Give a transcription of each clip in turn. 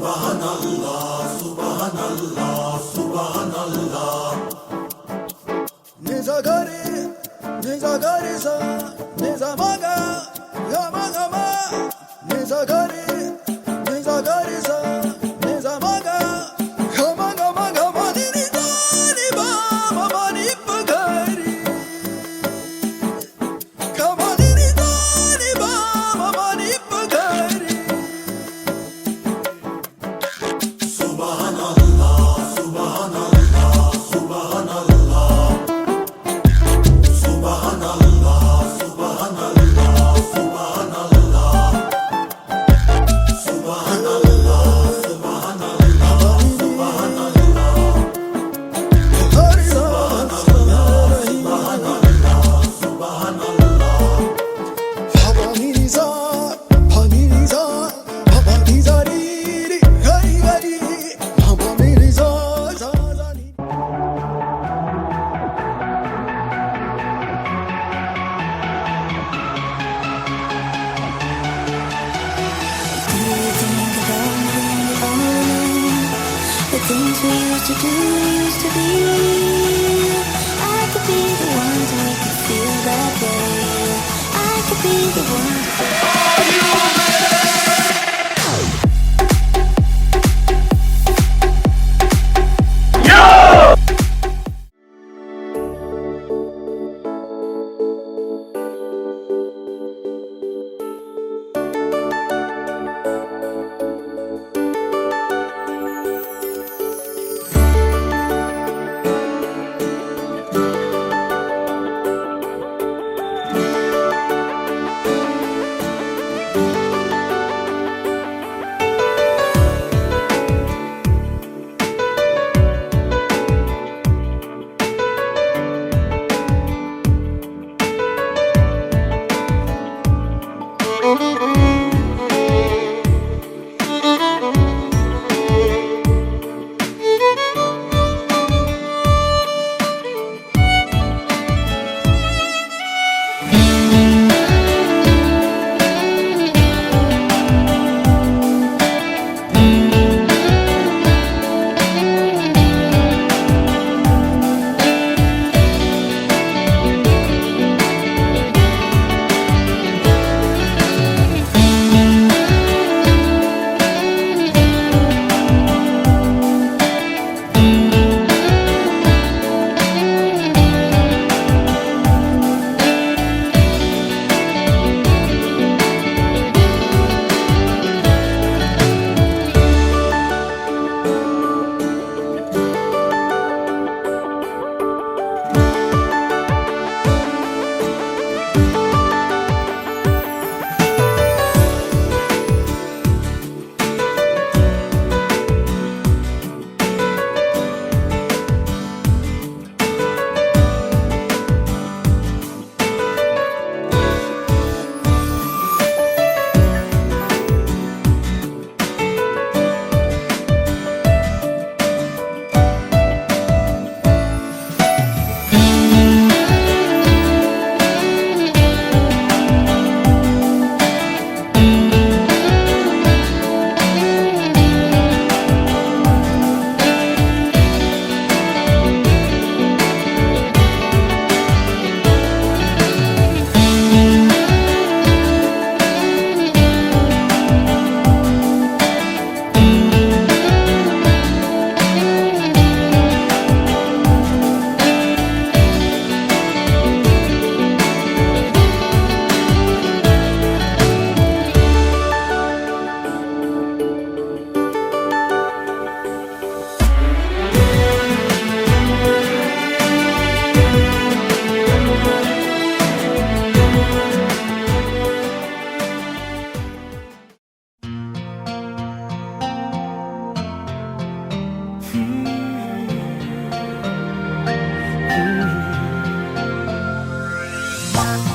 Subhanallah, Subhanallah, Subhanallah. Nizagari, nizagari sa, nizamaga, yamagama. Nizagari, nizagari sa, nizamaga, yamagama, gamani nizani ba, mamani pagari. Gamani nizani ba, mamani pagari. Subhanallah, Subhanallah, Subhanallah. Subhanallah, Subhanallah, Subhanallah. Subhanallah, Subhanallah, Subhanallah. Subhanallah. Habamiriza, Hamiriza, Habamizari, Gari Gari, Habamiriza, Zazani. The things we used to do, used to be. I could be the one to make you feel that way. I could be the one.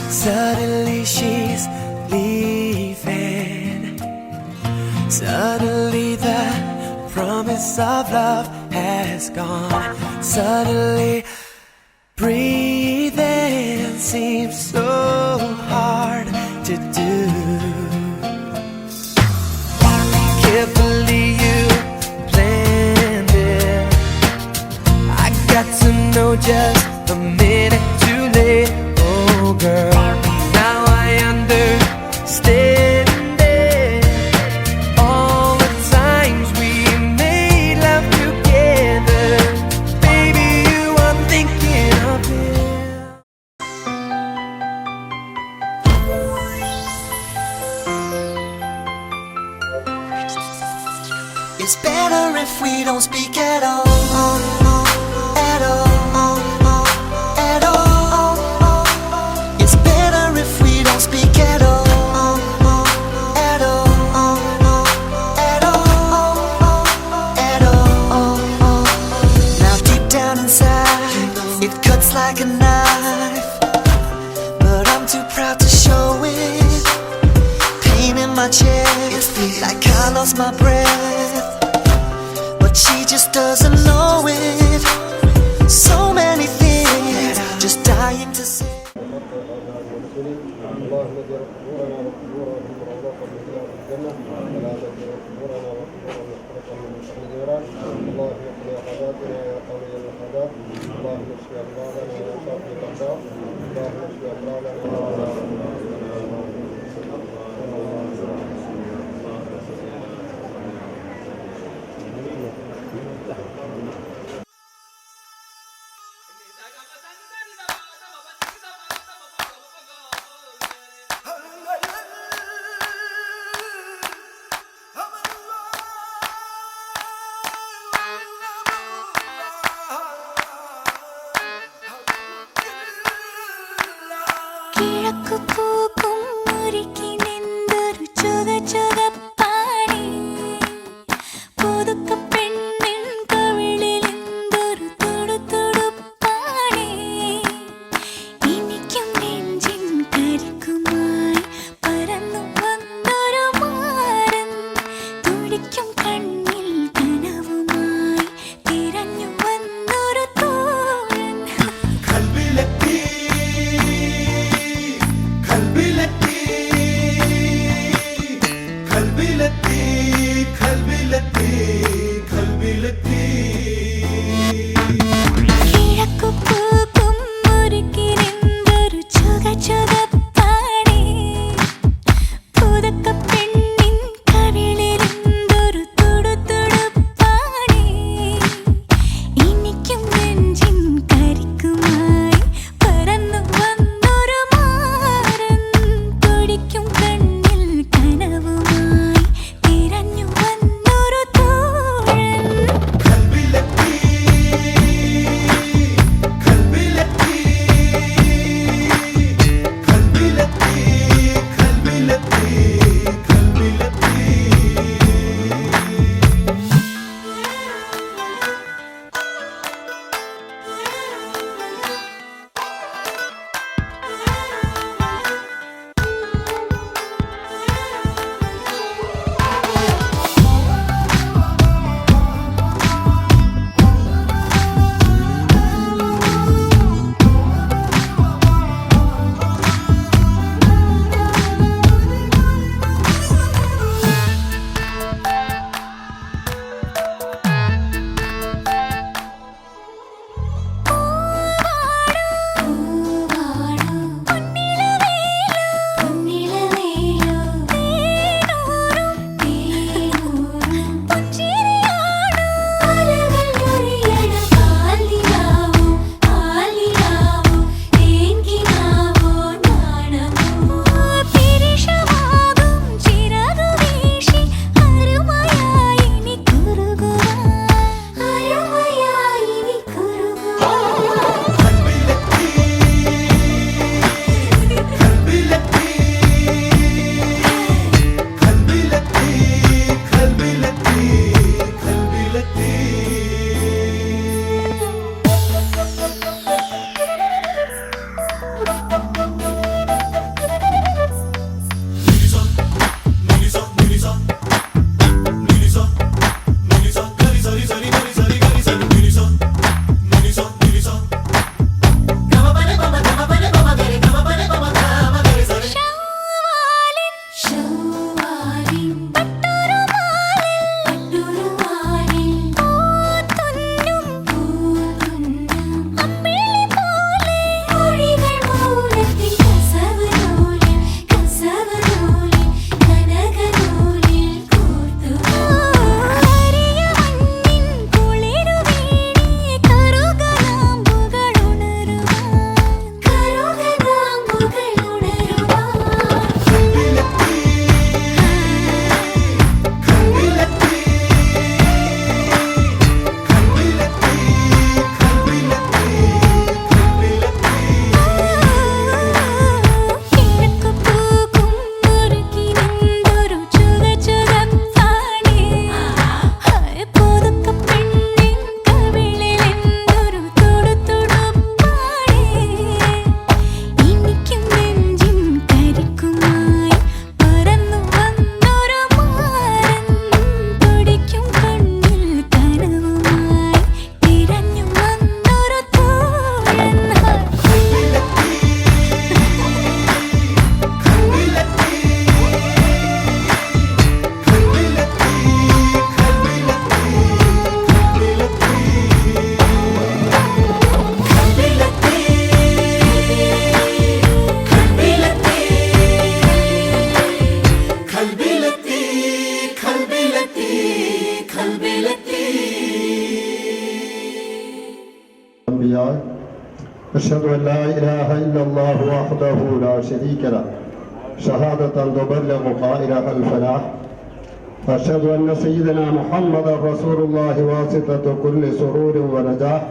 Suddenly she's leaving. Suddenly the promise of love has gone. Suddenly breathing seems so hard to do. Can't believe you It's better if we don't speak at all. At all. At all. It's better if we don't speak at all. At all. At all. At all. Now deep down inside, it cuts like a knife, but I'm too proud to show it. Pain in my chest, like I lost my breath, but she just doesn't know it. So many things, just dying to say. اللهم اجعل قبورنا وقبورهم روضة من رياض الجنة ولا تجعل قبورنا وقبورهم محرقا من شر النيران. اللهم اقضي حاجاتنا يا قوي الحاجات. اللهم اشف امراضنا يا شافي الامراض. اللهم اشف امراضنا يا أشهد أن لا إله إلا الله وحده لا شريك له شهادة تبلغ قائلها الفلاح أشهد أن سيدنا محمد رسول الله واسطة كل سرور ونجاح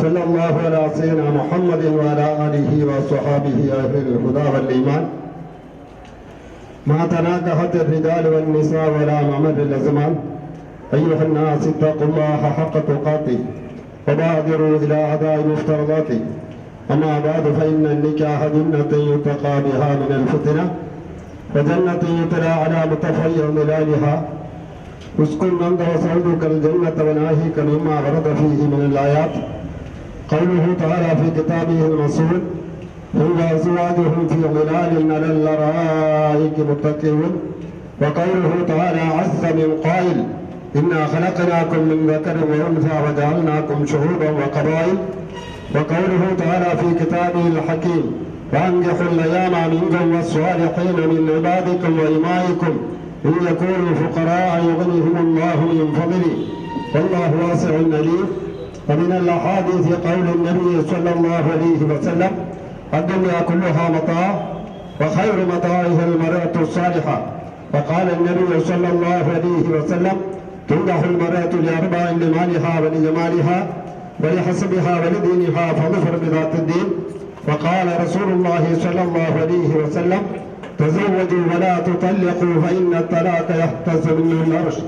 صلى الله على سيدنا محمد وعلى آله وصحابه أهل الهدى والإيمان ما تناكحت الرجال والنساء ولا ممر الأزمان أيها الناس اتقوا الله حق تقاته وبادروا إلى أداء مفترضاته أما بعد فإن النكاح جنة يتقى بها من الفتنة وجنة يتلى على متفيض ظلالها اسكن أنت وسعودك الجنة وناهيك مما ورد فيه من الآيات قوله تعالى في كتابه المصون هم وأزواجهم في ظلال على الأرائك متكئون وقوله تعالى عز من قائل إنا خلقناكم من ذكر وأنثى وجعلناكم شعوبا وقبائل وقوله تعالى في كتابه الحكيم وأنكحوا الأيام منكم والصالحين من عبادكم وإمائكم إن يكونوا فقراء يغنيهم الله من فضله والله واسع عليم. ومن الأحاديث قول النبي صلى الله عليه وسلم الدنيا كلها متاع وخير متاعها المرأة الصالحة وقال النبي صلى الله عليه وسلم تنكح المرأة لأربع لمالها ولجمالها ولحسبها ولدينها فظفر بذات الدين وقال رسول الله صلى الله عليه وسلم تزوجوا ولا تطلقوا فإن الطلاق يحتز منه العرش.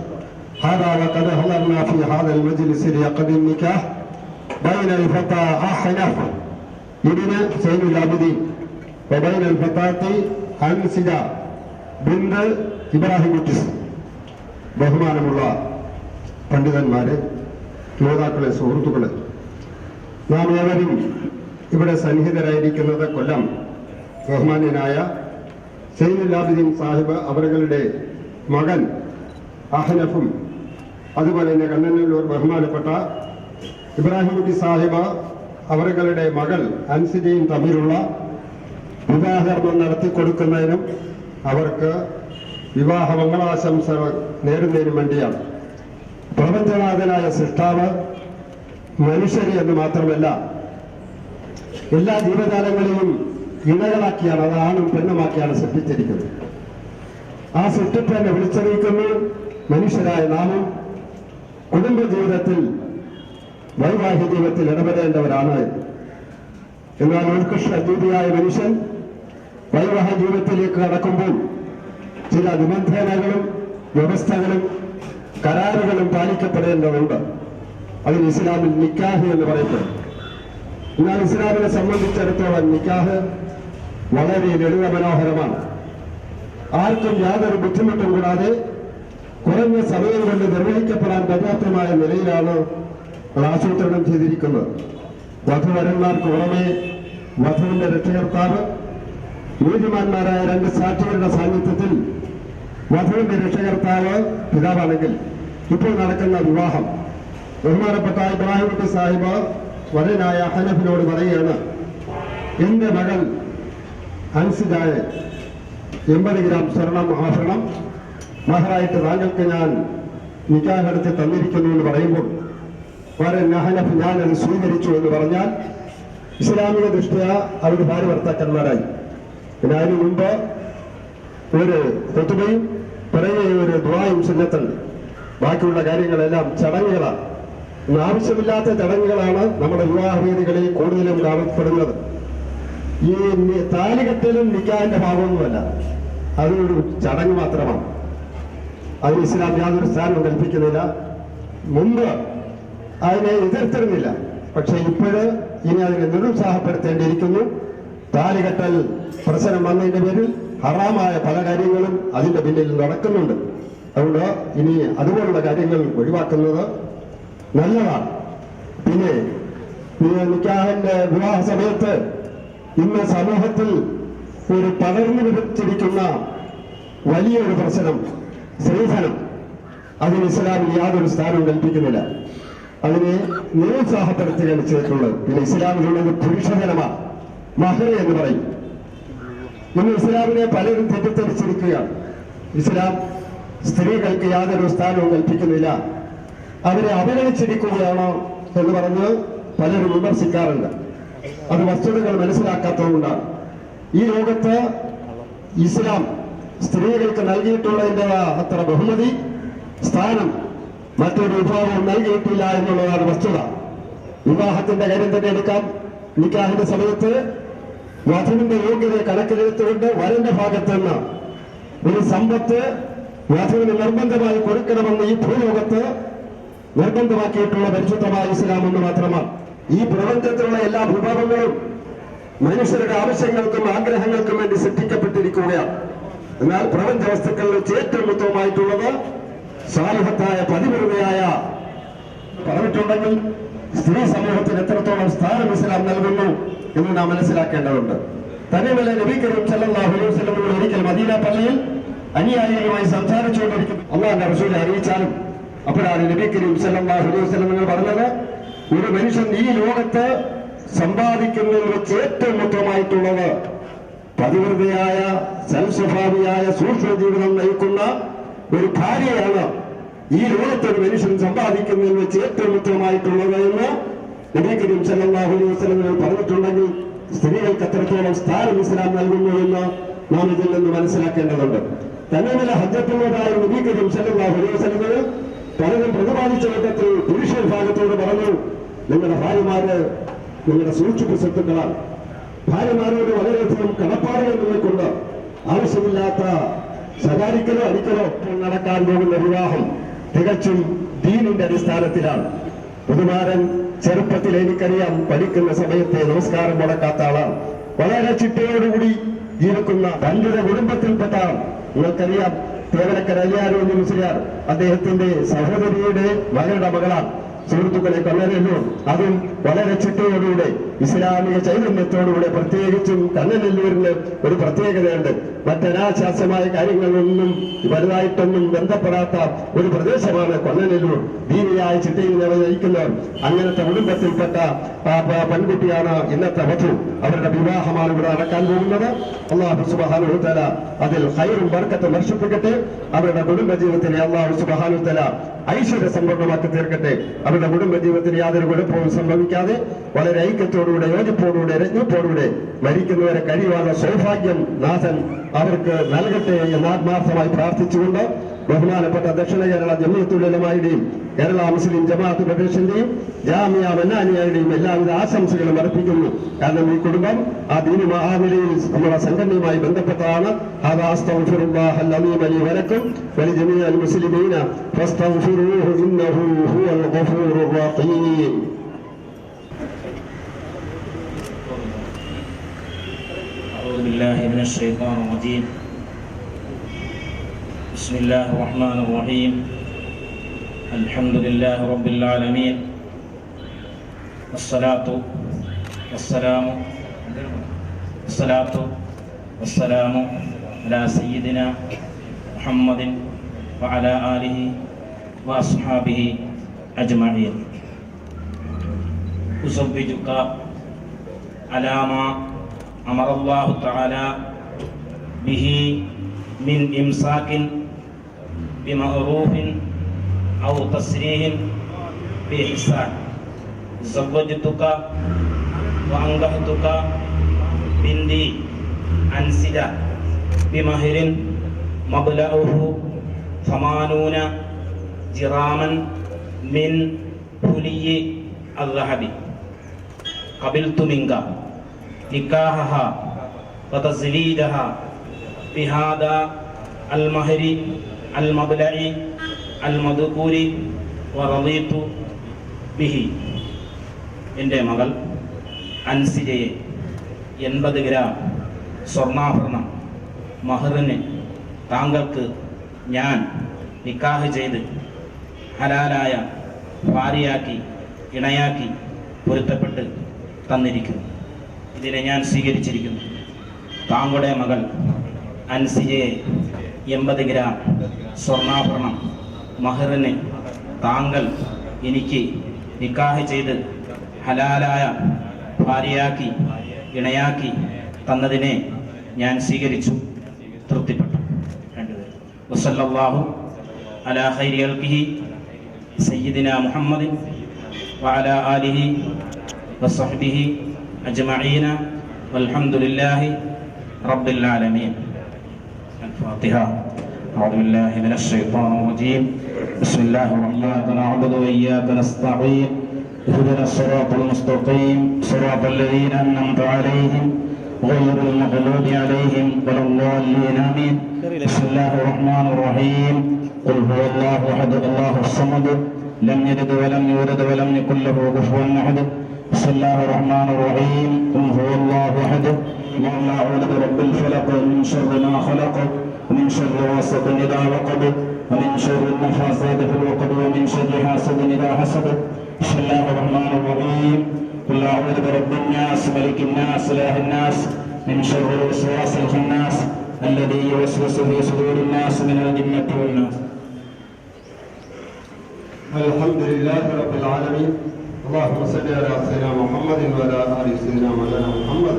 هذا وقد حضرنا في هذا المجلس لعقد النكاح بين الفتى أحنف ابن زين العابدين وبين الفتاة أنسجة بنت إبراهيم കുട്ടി. ബഹുമാനമുള്ള പണ്ഡിതന്മാരെ, ശ്രോതാക്കളെ, സുഹൃത്തുക്കളെ, നാം ഏവരും ഇവിടെ സന്നിഹിതരായിരിക്കുന്നത് കൊല്ലം ബഹുമാന്യനായ സൈനുൽ ആബിദീൻ സാഹിബ് അവരുടെ മകൻ അഹ്നഫും അതുപോലെ തന്നെ കണ്ണനല്ലൂർ ബഹുമാനപ്പെട്ട ഇബ്രാഹിം കുട്ടി സാഹിബ് അവരുടെ മകൾ അൻസിജയും തമ്മിലുള്ള വിവാഹകർമ്മം നടത്തിക്കൊടുക്കുന്നതിനും അവർക്ക് വിവാഹ മംഗളാശംസകൾ നേരുന്നതിനും വേണ്ടിയാണ്. പ്രപഞ്ചനാഥനായ സൃഷ്ടാവ് മനുഷ്യരെ എന്ന് മാത്രമല്ല എല്ലാ ജീവജാലങ്ങളെയും ഇണകളാക്കിയാണ്, അത് ആണും പെണ്ണുമാക്കിയാണ് സൃഷ്ടിച്ചിരിക്കുന്നത്. ആ സൃഷ്ടിപ്പിനെ വിളിച്ചറിയിക്കുന്നു മനുഷ്യരായ നാമും കുടുംബ ജീവിതത്തിൽ വൈവാഹിക ജീവിതത്തിൽ ഇടപെടേണ്ടവരാണ്. എന്നാൽ ഉത്കൃഷ്ട ജീവിയായ മനുഷ്യൻ വൈവാഹിക ജീവിതത്തിലേക്ക് കടക്കുമ്പോൾ ചില നിബന്ധനകളും വ്യവസ്ഥകളും കരാറുകളും പാലിക്കപ്പെടേണ്ടതുണ്ട്. അതിന് ഇസ്ലാമിൽ നിക്കാഹ് എന്ന് പറയപ്പെടും. എന്നാൽ ഇസ്ലാമിനെ സംബന്ധിച്ചിടത്തോളം നിക്കാഹ് വളരെ ലളിത മനോഹരമാണ്. ആർക്കും യാതൊരു ബുദ്ധിമുട്ടും കൂടാതെ കുറഞ്ഞ സമയം കൊണ്ട് നിർവഹിക്കപ്പെടാൻ പര്യാപ്തമായ നിലയിലാണ് അത് ആസൂത്രണം ചെയ്തിരിക്കുന്നത്. വധുവരന്മാർക്ക് പുറമെ വധുവിന്റെ രക്ഷകർത്താവ് നീതിമാന്മാരായ രണ്ട് സാക്ഷികളുടെ സാന്നിധ്യത്തിൽ വധുവിന്റെ രക്ഷകർത്താവ് പിതാവാണെങ്കിൽ ഇപ്പോൾ നടക്കുന്ന വിവാഹം ബഹുമാനപ്പെട്ട ഇബ്രാഹിം കുട്ടി സാഹിബ് വരനായ ഹനഫിനോട് പറയുകയാണ്, എന്റെ മകൾ അൻസിജായെ 80 ഗ്രാം സ്വർണം ആഭരണം മഹറായിട്ട് താങ്കൾക്ക് ഞാൻ നിക്കാഹ് നടത്തി തന്നിരിക്കുന്നു എന്ന് പറയുമ്പോൾ വരൻ ഹനഫ് ഞാനത് സ്വീകരിച്ചു എന്ന് പറഞ്ഞാൽ ഇസ്ലാമിക ദൃഷ്ട്യാ അവർ ഭാര്യ ഭർത്താക്കന്മാരായി. പിന്നെ അതിനു മുമ്പ് ഒരു ഖുതുബയും പിറകെ ഒരു ദുആയും സുന്നത്തുണ്ട്. ബാക്കിയുള്ള കാര്യങ്ങളെല്ലാം ചടങ്ങുകളാണ്. ആവശ്യമില്ലാത്ത ചടങ്ങുകളാണ് നമ്മുടെ വിവാഹ വേദികളിൽ കൂടുതലും കാണപ്പെടുന്നത്. ഈ താലികെട്ടലും നിക്കാഹിന്റെ ഭാഗമൊന്നുമല്ല, അതൊരു ചടങ്ങ് മാത്രമാണ്. അതിന് ഇസ്ലാം യാതൊരു സ്ഥാനവും കൽപ്പിക്കുന്നില്ല. മുമ്പ് അതിനെ എതിർത്തിരുന്നില്ല, പക്ഷെ ഇപ്പോഴ് ഇനി അതിനെ നിരുത്സാഹപ്പെടുത്തേണ്ടിയിരിക്കുന്നു. താലികെട്ടൽ പ്രശ്നം വന്നതിന്റെ പേരിൽ ഹറാമായ പല കാര്യങ്ങളും അതിന്റെ പിന്നിൽ നടക്കുന്നുണ്ട്. അതുകൊണ്ട് ഇനി അതുപോലുള്ള കാര്യങ്ങൾ ഒഴിവാക്കുന്നത് നല്ലതാണ്. പിന്നെ നിക്കാഹിന്റെ വിവാഹ സമയത്ത് ഇന്ന് സമൂഹത്തിൽ ഒരു പടർന്നു പിടിച്ചിരിക്കുന്ന വലിയൊരു പ്രശ്നം സ്ത്രീധനം. അതിന് ഇസ്ലാമിൽ യാതൊരു സ്ഥാനവും കൽപ്പിക്കുന്നില്ല. അതിനെ നിരുത്സാഹപ്പെടുത്തുകയാണ് ചെയ്തിട്ടുള്ളത്. പിന്നെ ഇസ്ലാമിലുള്ളത് പുരുഷധനമാണ്, മഹർ എന്ന് പറയും. ഇന്ന് ഇസ്ലാമിനെ പലരും തെറ്റിദ്ധരിച്ചിരിക്കുകയാണ്. ഇസ്ലാം സ്ത്രീകൾക്ക് യാതൊരു സ്ഥാനവും കൽപ്പിക്കുന്നില്ല, അവരെ അവഗണിച്ചിരിക്കുകയാണോ എന്ന് പറഞ്ഞ് പലരും വിമർശിക്കാറുണ്ട്. അത് വസ്തുതകൾ മനസ്സിലാക്കാത്തതുകൊണ്ടാണ്. ഈ ലോകത്ത് ഇസ്ലാം സ്ത്രീകൾക്ക് നൽകിയിട്ടുള്ളതിൻ്റെ അത്ര ബഹുമതി സ്ഥാനം മറ്റൊരു വിഭാഗവും നൽകിയിട്ടില്ല എന്നുള്ളതാണ് വസ്തുത. വിവാഹത്തിന്റെ കാര്യം തന്നെ എടുക്കാം. നിക്കാഹിന്റെ സമയത്ത് വധുവിന്റെ യോഗ്യതയെ കണക്കിലെടുത്തുകൊണ്ട് വരന്റെ ഭാഗത്ത് നിന്ന് ഒരു സമ്പത്ത് വധുവിന് നിർബന്ധമായി കൊടുക്കണമെന്ന് ഈ ഭൂലോകത്ത് നിർബന്ധമാക്കിയിട്ടുള്ള പരിശുദ്ധമായ ഇസ്ലാം എന്ന് മാത്രമാണ്. ഈ പ്രപഞ്ചത്തിലുള്ള എല്ലാ വിഭവങ്ങളും മനുഷ്യരുടെ ആവശ്യങ്ങൾക്കും ആഗ്രഹങ്ങൾക്കും വേണ്ടി സൃഷ്ടിക്കപ്പെട്ടിരിക്കുകയാണ്. എന്നാൽ പ്രപഞ്ച വസ്തുക്കളിൽ വെച്ച് ഏറ്റവും ഉത്തമമായിട്ടുള്ളത് സാലിഹത്തായ പതിവ്രതയായ പറഞ്ഞിട്ടുണ്ടെങ്കിൽ സ്ത്രീ സമൂഹത്തിന് എത്രത്തോളം സ്ഥാനം ഇസ്ലാം നൽകുന്നു എന്ന് നാം മനസ്സിലാക്കേണ്ടതുണ്ട്. തന്നെയല്ല നബി കരീം സല്ലല്ലാഹു അലൈഹി വസല്ലം ഒരിക്കൽ മദീന പള്ളിയിൽ അനുയായികളുമായി സംസാരിച്ചുകൊണ്ടിരിക്കും അല്ലാഹുവിന്റെ റസൂലിനെ അറിയിച്ചാലും അപ്പോഴാണ് നബി കരീം സല്ലല്ലാഹു അലൈഹി വസല്ലം പറഞ്ഞത്, ഒരു മനുഷ്യൻ ഈ ലോകത്ത് സമ്പാദിക്കുന്നതിൽ വെച്ച് ഏറ്റവും ഉത്തമമായിട്ടുള്ളത് പതിവ്രതയായ സൽസ്വഭാവിയായ സൂക്ഷ്മ ജീവിതം നയിക്കുന്ന ഒരു ഭാര്യയാണ് ഈ ലോകത്ത് ഒരു മനുഷ്യൻ സമ്പാദിക്കുന്നതിൽ വെച്ച് ഏറ്റവും ഉത്തമമായിട്ടുള്ളത് എന്ന് നബി കരീം സല്ലല്ലാഹു അലൈഹി വസല്ലം പറഞ്ഞിട്ടുണ്ടെങ്കിൽ സ്ത്രീകൾക്ക് എത്രത്തോളം സ്ഥാനം ഇസ്ലാം നൽകുന്നു എന്ന് നാം ഇതിൽ നിന്ന് മനസ്സിലാക്കേണ്ടതുണ്ട്. തന്നെയല്ല ഹജ്ജത്തുള്ളതായ നബി കരീം സല്ലല്ലാഹു അലൈഹി വസല്ലം പലരും പ്രതിപാദിച്ച ഘട്ടത്തിൽ പുരുഷ വിഭാഗത്തോട് പറഞ്ഞു, നിങ്ങളുടെ ഭാര്യമാര് നിങ്ങളുടെ സൂക്ഷിപ്പ് സ്വത്തുക്കളാണ്. ഭാര്യമാരോട് വളരെയധികം കടപ്പാടുകൾ നിങ്ങൾക്കുണ്ട്. ആവശ്യമില്ലാത്ത ശകാരിക്കലോ അടിക്കലോ നടക്കാൻ പോകുന്ന വിവാഹം തികച്ചും ദീനിന്റെ അടിസ്ഥാനത്തിലാണ്. പുതുമാരൻ ചെറുപ്പത്തിൽ എനിക്കറിയാം പഠിക്കുന്ന സമയത്തെ നമസ്കാരം മുടക്കാത്ത ആളാണ്. വളരെ ചിട്ടയോടുകൂടി ജീവിക്കുന്ന പണ്ഡിത കുടുംബത്തിൽപ്പെട്ട നിങ്ങൾക്കറിയാം തേവലക്കര അലിയാരോ മുസ്ലിയാർ അദ്ദേഹത്തിന്റെ സഹോദരിയുടെ മകളുടെ മകളാണ്. സുഹൃത്തുക്കളെ കണ്ണനല്ലൂർ അതും വളരെ ചിട്ടയോടുകൂടെ ഇസ്ലാമിക ചൈതന്യത്തോടുകൂടെ പ്രത്യേകിച്ചും കണ്ണനല്ലൂരിന് ഒരു പ്രത്യേകതയുണ്ട്. മറ്റനാശാസ്യമായ കാര്യങ്ങളൊന്നും വലുതായിട്ടൊന്നും ബന്ധപ്പെടാത്ത ഒരു പ്രദേശമാണ് കണ്ണനല്ലൂർ. ദീനിയായ ചിട്ടയിൽ നയിക്കുന്നവർ അങ്ങനത്തെ കുടുംബത്തിൽപ്പെട്ട പെൺകുട്ടിയാണ് ഇന്നത്തെ വധു. അവരുടെ വിവാഹമാണ് ഇവിടെ നടക്കാൻ പോകുന്നത്. അല്ലാഹു സുബ്ഹാനഹു വ തആല അതിൽ ഖൈറും ബർക്കത്തും വർഷിപ്പിക്കട്ടെ. അവരുടെ കുടുംബ ജീവിതത്തിനെ അല്ലാഹു സുബ്ഹാനഹു വ തആല ഐശ്വര്യ സമ്പന്നമാക്കി തീർക്കട്ടെ. അവരുടെ കുടുംബ ജീവിതത്തിന് യാതൊരു കുഴപ്പവും സംഭവിക്കാതെ വളരെ ഐക്യത്തോടുകൂടെ യോജിപ്പോടുകൂടെ രജ്ഞത്തോടുകൂടെ മരിക്കുന്നവരെ കഴിയുവാനുള്ള സൗഭാഗ്യം നാഥൻ അവർക്ക് നൽകട്ടെ എന്ന് ആത്മാർത്ഥമായി പ്രാർത്ഥിച്ചുകൊണ്ട് ബഹുമാനപ്പെട്ട ദക്ഷിണ കേരള ജംഇയ്യത്തുൽ ഉലമായുടെയും കേരള മുസ്ലിം ജമാഅത്ത് ഫെഡറേഷന്റെയും ജാമിയ മന്നാനിയയുടെയും എല്ലാവിധ ആശംസകളും അർപ്പിക്കുന്നു. കാരണം ഈ കുടുംബം ആ നിലയിൽ നമ്മുടെ സംഘടനയുമായി ബന്ധപ്പെട്ടതാണ്. ഹദാ അസ്തഗ്ഫിറുല്ലാഹൽ അലീം ലി വലക്കും വലിജമീഅൽ മുസ്ലിമീന ഫസ്തഗ്ഫിറൂഹു ഇന്നഹു ഹുവൽ ഗഫൂറുർ റഹീം. أعوذ بالله من الشيطان الرجيم. بسم الله الرحمن الرحيم. الحمد لله رب العالمين. والصلاة والسلام على سيدنا محمد وعلى آله وأصحابه أجمعين. أزوجك على ما أمر الله تعالى به من إمساك بمعروف أو تسريح بإحسان. زوجتك وأنكحتك بنتي أنسدة بمهر مبلغه 80 جراما من حلي الذهب. قبلت منك نكاحها وتزويجها بهذا المهر المبلغ المذكور ورضيت به. എൻ്റെ മകൾ അൻസിജയെ 80 ഗ്രാം സ്വർണ്ണാഭരണം മഹറിന് താങ്കൾക്ക് ഞാൻ നിക്കാഹ് ചെയ്ത് ഹലാലായ ഭാര്യയാക്കി ഇണയാക്കി പൊരുത്തപ്പെട്ട് തന്നിരിക്കുന്നു. ഇതിനെ ഞാൻ സ്വീകരിച്ചിരിക്കുന്നു. താങ്കളുടെ മകൾ അൻസിജയെ 80 ഗ്രാം സ്വർണ്ണാഭരണം മഹറിന് താങ്കൾ എനിക്ക് നിക്കാഹ് ചെയ്ത് ഹലാലായ ഭാര്യയാക്കി ഇണയാക്കി തന്നതിനെ ഞാൻ സ്വീകരിച്ചു, തൃപ്തിപ്പെട്ടു. രണ്ടുപേരും വസല്ലല്ലാഹു അലാ ഖൈരി ഖൽഖിഹി സയ്യിദിനാ മുഹമ്മദിൻ വഅലാ ആലിഹി വസഹ്ബിഹി أجمعين والحمد لله رب العالمين. الفاتحة. أعوذ بالله من الشيطان الرجيم. بسم الله الرحمن الرحيم. نعبد وإياك نستعين. اهدنا الصراط المستقيم صراط الذين أنعمت عليهم غير المغضوب عليهم ولا الضالين آمين. بسم الله الرحمن الرحيم. قل هو الله أحد الله الصمد لم يلد ولم يولد ولم يكن له كفوا أحد. بسم الله الرحمن الرحيم. قل هو الله أحد الله أعوذ برب الفلق من شر ما خلق ومن شر غاسق إذا وقب ومن شر النفاثات في العقد ومن شر حاسد إذا حسد. بسم الله الرحمن الرحيم. قل أعوذ برب الناس ملك الناس إله الناس من شر الوسواس الخناس الذي يوسوس في صدور الناس من الجنة والناس. الحمد لله رب العالمين. اللهم صل على سيدنا محمد وعلى آل سيدنا مولانا محمد.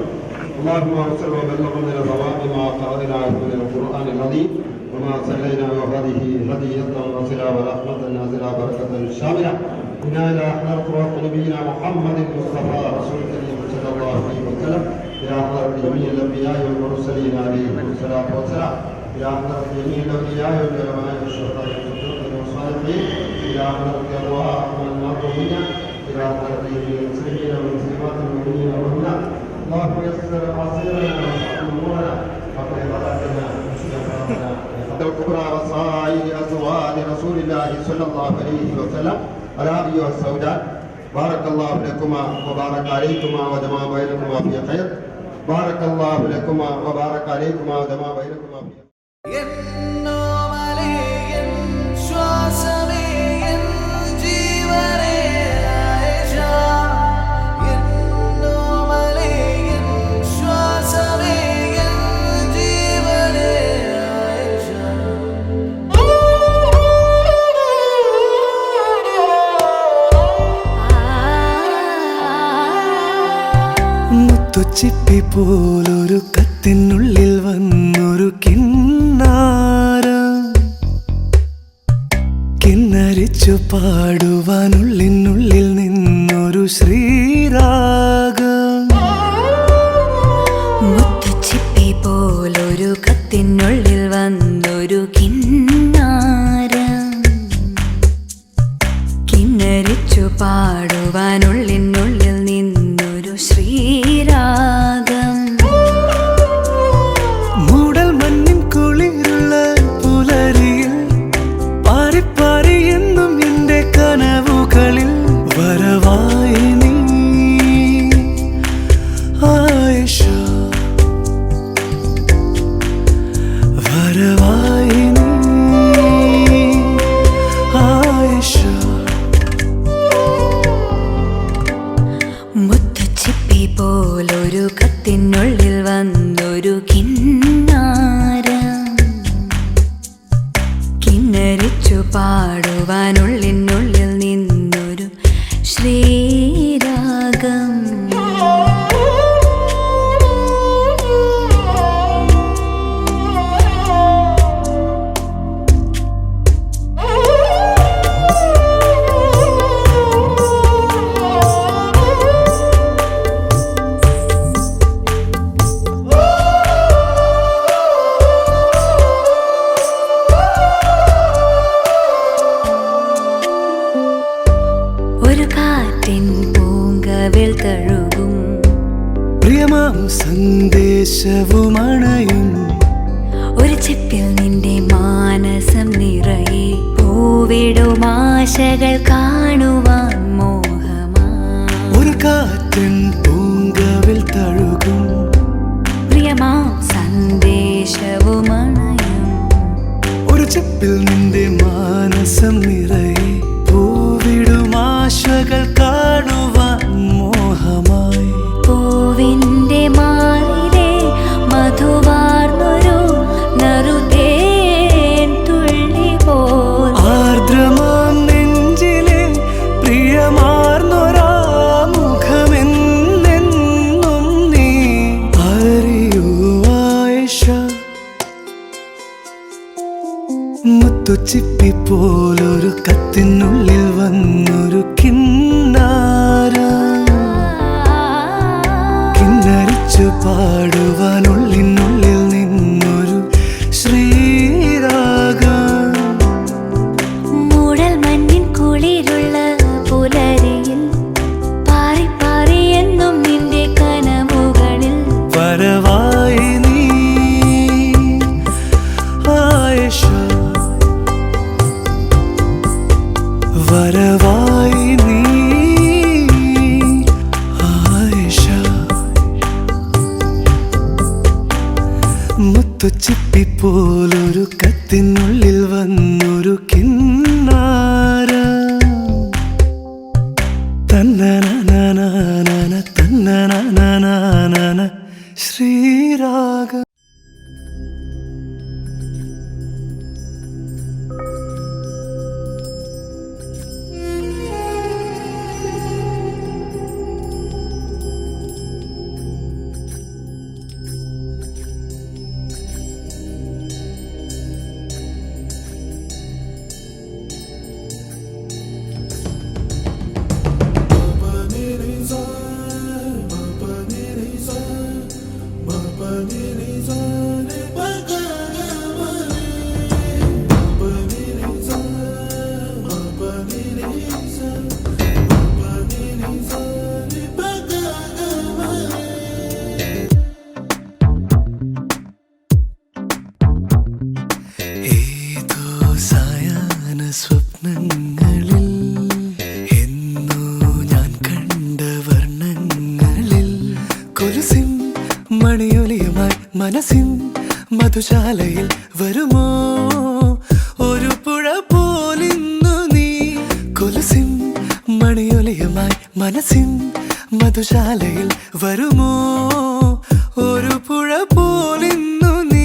اللهم صل وبلغ من الثواب ما قرأنا من القرآن العظيم وما صلينا وهذه هدية واصلة ورحمة نازلة بركة شاملة إنا إلى حضرة روح نبينا محمد المصطفى رسول الكريم صلى الله عليه وسلم إلى حضرة جميع الأنبياء والمرسلين عليهم الصلاة والسلام إلى حضرة جميع الأولياء والعلماء والشهداء والصديقين والصالحين إلى حضرة أرواح المرحومين إلى حضرة جميع المسلمين والمسلمات المؤمنين والمؤمنات. اللهم يسر عسيرنا واشرح أمورنا وقل بلغنا الكبرى وصائر أزواج رسول الله صلى الله عليه وسلم على أيها السوداء بارك الله لكما وبارك عليكما وجمع بينكما في خير. بارك الله لكما وبارك عليكما وجمع بينكما في خير. മുത്തുച്ചിപ്പി പോലൊരു കത്തിനുള്ളിൽ വന്നൊരു കിന്നാരം കിന്നരിച്ചു പാടുവാനുള്ളിനുള്ളിൽ നിന്നൊരു ശ്രീരാഗം. മുത്തുച്ചിപ്പി പോലൊരു കത്തിനുള്ളിൽ വന്നൊരു കിന്നാരം കിന്നരിച്ചു പാടുവാനുള്ളിനുള്ളിൽ നിന്നൊരു ശ്രീരാഗം. മൂടൽ മഞ്ഞിൻ കുളിരുള്ള പുലരിയിൽ പാറിപ്പാറി എന്നും എന്റെ കനവുകളിൽ വരവായി നീ ആയിഷ വരവായി നീ ആയിഷ. മുത്തുച്ചിപ്പി പോലൊരു കത്തിനുള്ളിൽ വന്നൊരു കിന്നാരം കിന്നരിച്ചു പാടുവാനുള്ളിനുള്ളിൽ നിന്നൊരു ശ്രീരാഗം. ഒരു കാറ്റിൻ പൂങ്കവിൽ തഴുകും പ്രിയമാം സന്ദേശവുമണയും ഒരു ചിപ്പിൽ നിന്റെ മാനസം നിറയെ പൂവിടും ആശകൾ കാണുവാൻ മോഹമാ. ഒരു കാറ്റൻ പൂങ്കവിൽ തഴുകും പ്രിയമാം സന്ദേശവുമണയും ഒരു ചെപ്പിൽ നിന്റെ മാനസം നിറയെ പൂവിടും ആശകൾ കാണുവാൻ മോഹമായി. പൂവിന്റെ മാറിലെ മധുവാർന്നൊരു നറുതേൻ തുള്ളി പോൽ ആർദ്രമാം നെഞ്ചിലെ പ്രിയമാർന്നൊരാ മുഖമെന്നെന്നും നീ അറിയൂ ആയിഷ. മുത്തുച്ചിപ്പി പോലൊരു കത്തിനുള്ളിൽ വന്നൊരു കിന്നാരം പാടുവാനുള്ളിനുള്ളിൽ നിന്നൊരു ശ്രീരാഗം. മൂടൽ മഞ്ഞിൻ കുളിരുള്ള പുലരിയിൽ പാറി പാറി എന്നും നിന്റെ കനവുകളിൽ വരവായി നീ ആയിഷ, വരവായി നീ ആയിഷ. മുത്തുച്ചിപ്പിപ്പോലൊരു കത്തിനുള്ളിൽ വന്നൊരു കിന്നാര. തന്നനനനനന തന്നനനനന ശ്രീരാഗ. ഏതോ സായാഹ്ന സ്വപ്നങ്ങളിൽ എന്നോ ഞാൻ കണ്ട വർണ്ണങ്ങളിൽ കൊലുസിൻ മണിയൊലിയുമായി മനസ്സിൻ മധുശാലയിൽ വരുമോ ഒരു പുഴ പോലിന്നു നീ. കൊലുസിൻ മണിയൊലിയുമായി മനസ്സിൻ മധുശാലയിൽ വരുമോ ഒരു പുഴ പോലിന്നു നീ.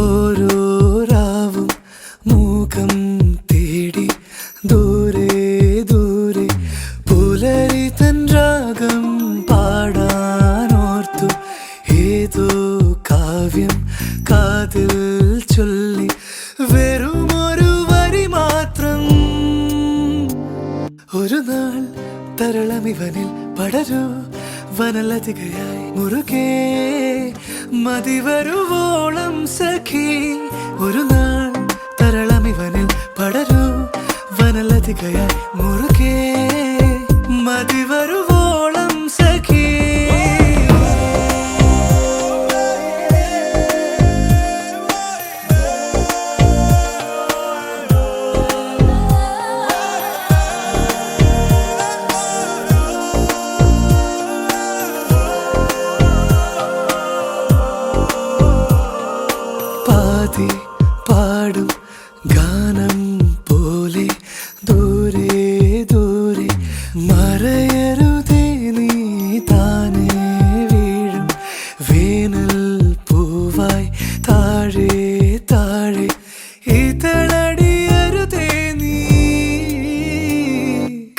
ഓരോ രാവും മൂകം തേടി ദൂരെ ദൂരെ പുലരി തൻ രാഗം പാടാനോർത്തു. ഏതോ കാവ്യം കാതിൽ ചൊല്ലി വെറുമൊരു വരി മാത്രം. ഒരു നാൾ തരളമിവനിൽ പടരൂ വനലതികയായി മുറുകെ മതിവരുവോളം സഖി. ഒരു നാൾ തരളമിവനിൽ പടരൂ വനലതികയായി മുറുകെ മതിവരുവോളം സഖി. പാതി പാടും ഗാനം പോലെ ദൂരെ ദൂരെ മറയരുതേ നീ താനേ വീഴും വേനൽ പൂവായി താഴെ താഴെ ഇതളടിയരുതേ നീ.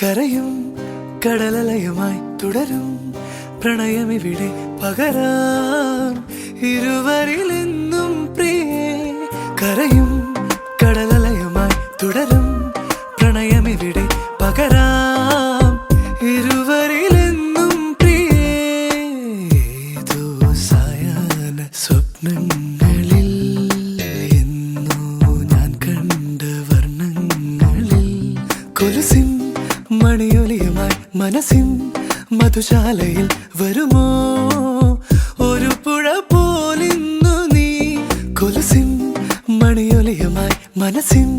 കരയും കടലലയുമായി തുടരും പ്രണയമിവിടെ പകരാം ഇരുവരിലെന്നും പ്രിയേ. കരയും കടലലയുമായി തുടരും പ്രണയമിവിടെ പകരാം ഇരുവരിലെന്നും പ്രിയേ. ഏതോ സായാഹ്ന സ്വപ്നങ്ങളിൽ എന്നോ ഞാൻ കണ്ട വർണ്ണങ്ങളിൽ കൊലുസിൻ മണിയൊലിയുമായി മനസ്സിൻ മധുശാലയിൽ വരുമോ ഒരു പുഴ പോലിന്നു നീ കൊലുസിൻ മണിയൊലിയുമായി മനസ്സിൻ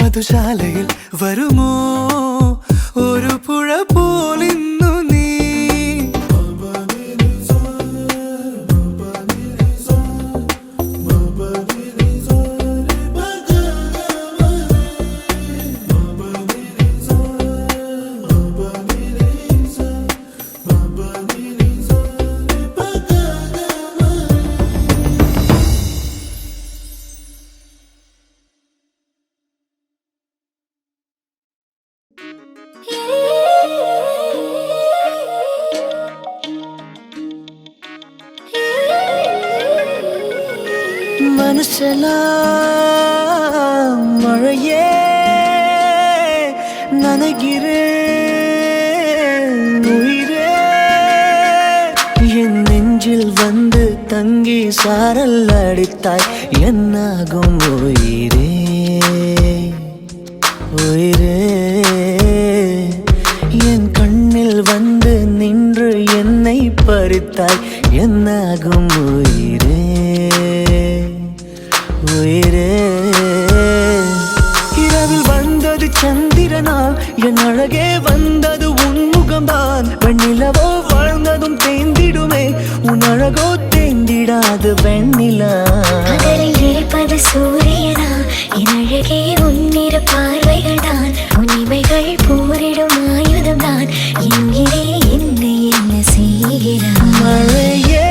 മധുശാലയിൽ വരുമോ ഒരു പുഴ പോലിന്നു നീ மனசெல்லாம் மழையே நனைகிறேன் உயிரே என் நெஞ்சில் வந்து தங்கி சாரல் அடித்தாய் என்னாகும் உயிரே உயிரே என் கண்ணில் வந்து நின்று என்னை பறித்தாய் என்னாகும் உயிரே உயிரே இரவில் வந்தது சந்திரனா என் அழகே வந்தது உன்முகம்தான் வெண்ணிலவோ வாழ்ந்ததும் தேந்திடுமே உன் அழகோ தேந்திடாது வெண்ணிலா பகலில் இருப்பது சூரியனா என் அழகே உன்னிரு பார்வைகள் தான் உன்னிமைகள் போரிடும் ஆயுதம் தான் என்கிறே என்னை என்ன செய்கிறான் மழையே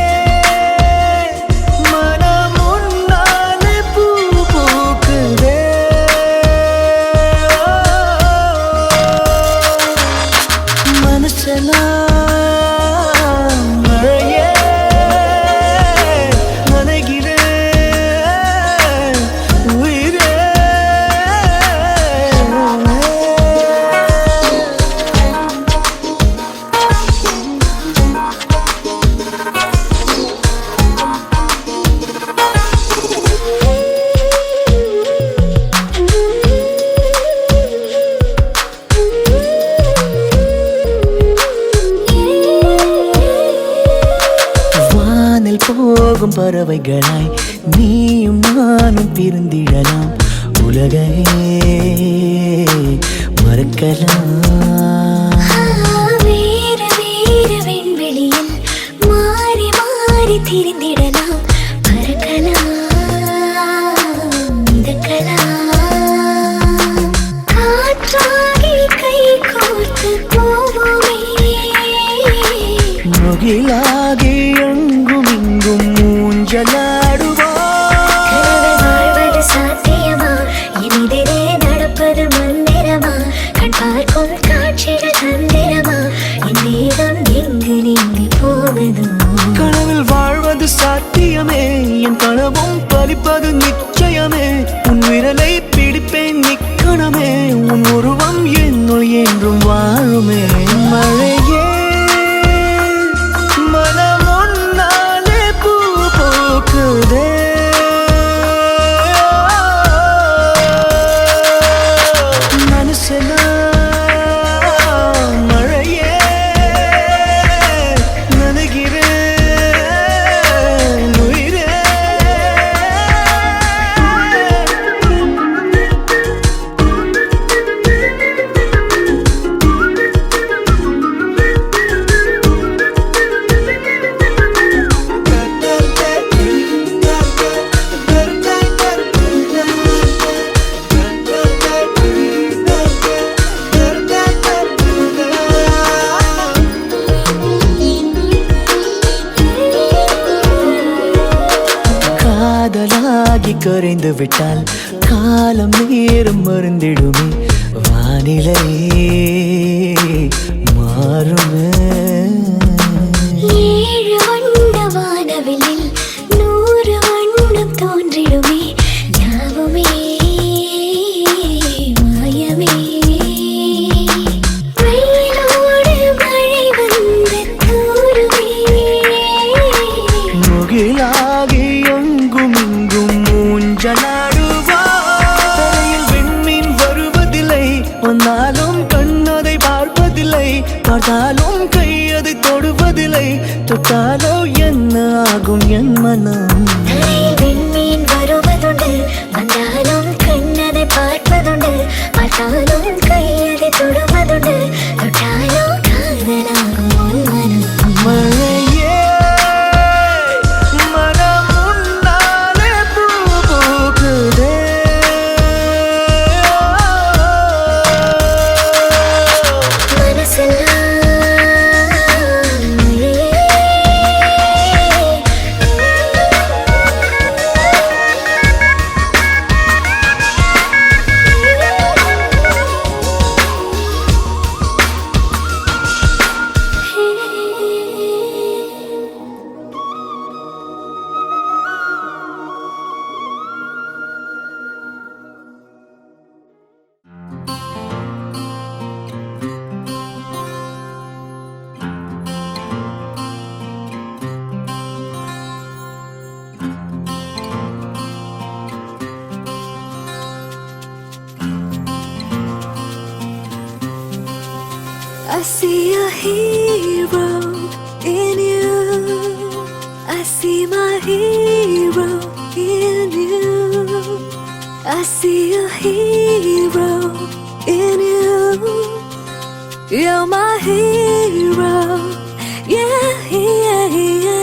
போகும் பறவைகளாய் நீயும் நானும் பிரிந்திடலாம் உலகையே மறக்கலாம் வேறு வேறு விண்வெளியில் மாறி மாறி திரிந்திடலாம் பறக்கலாம் மிதக்கலாம் காற்றாகி கை கோர்த்து போவோமே முகிலாகி எங்கும் இங்கும் வாழ்வது சாத்தியமா எதிரே நடப்பது மந்திரமா கண் பார்க்கும் காட்சிகள் தந்திரமா என் வேதம் எங்கு நீங்கி போவதோ கனவில் வாழ்வது சாத்தியமே என் கனவும் பலிப்பது நிச்சயமே உன் விரலை பிடிப்பேன் நிக்கணமே உன் உருவம் என்னுள் என்றும் வாழுமே மழையே கரைந்து விட்டால் காலம் நேரம் மறந்திடுமே வானிலை மாறுமே ஏழு வண்ண வானவில்லில் 100 வண்ணம் தோன்றிடுமே யாவுமே மாயமே வெயிலோடு மழை வந்து தூருமே முகிலாகி எங்கும் இங்கும் மூஞ்சலாடுவாயில் விண்மீன் வருவதில்லை வந்தாலும் கண்ணதை பார்ப்பதில்லை பார்த்தாலும் கையை I see a hero in you. I see my hero in you. I see a hero in you. You're my hero. Yeah, yeah, yeah.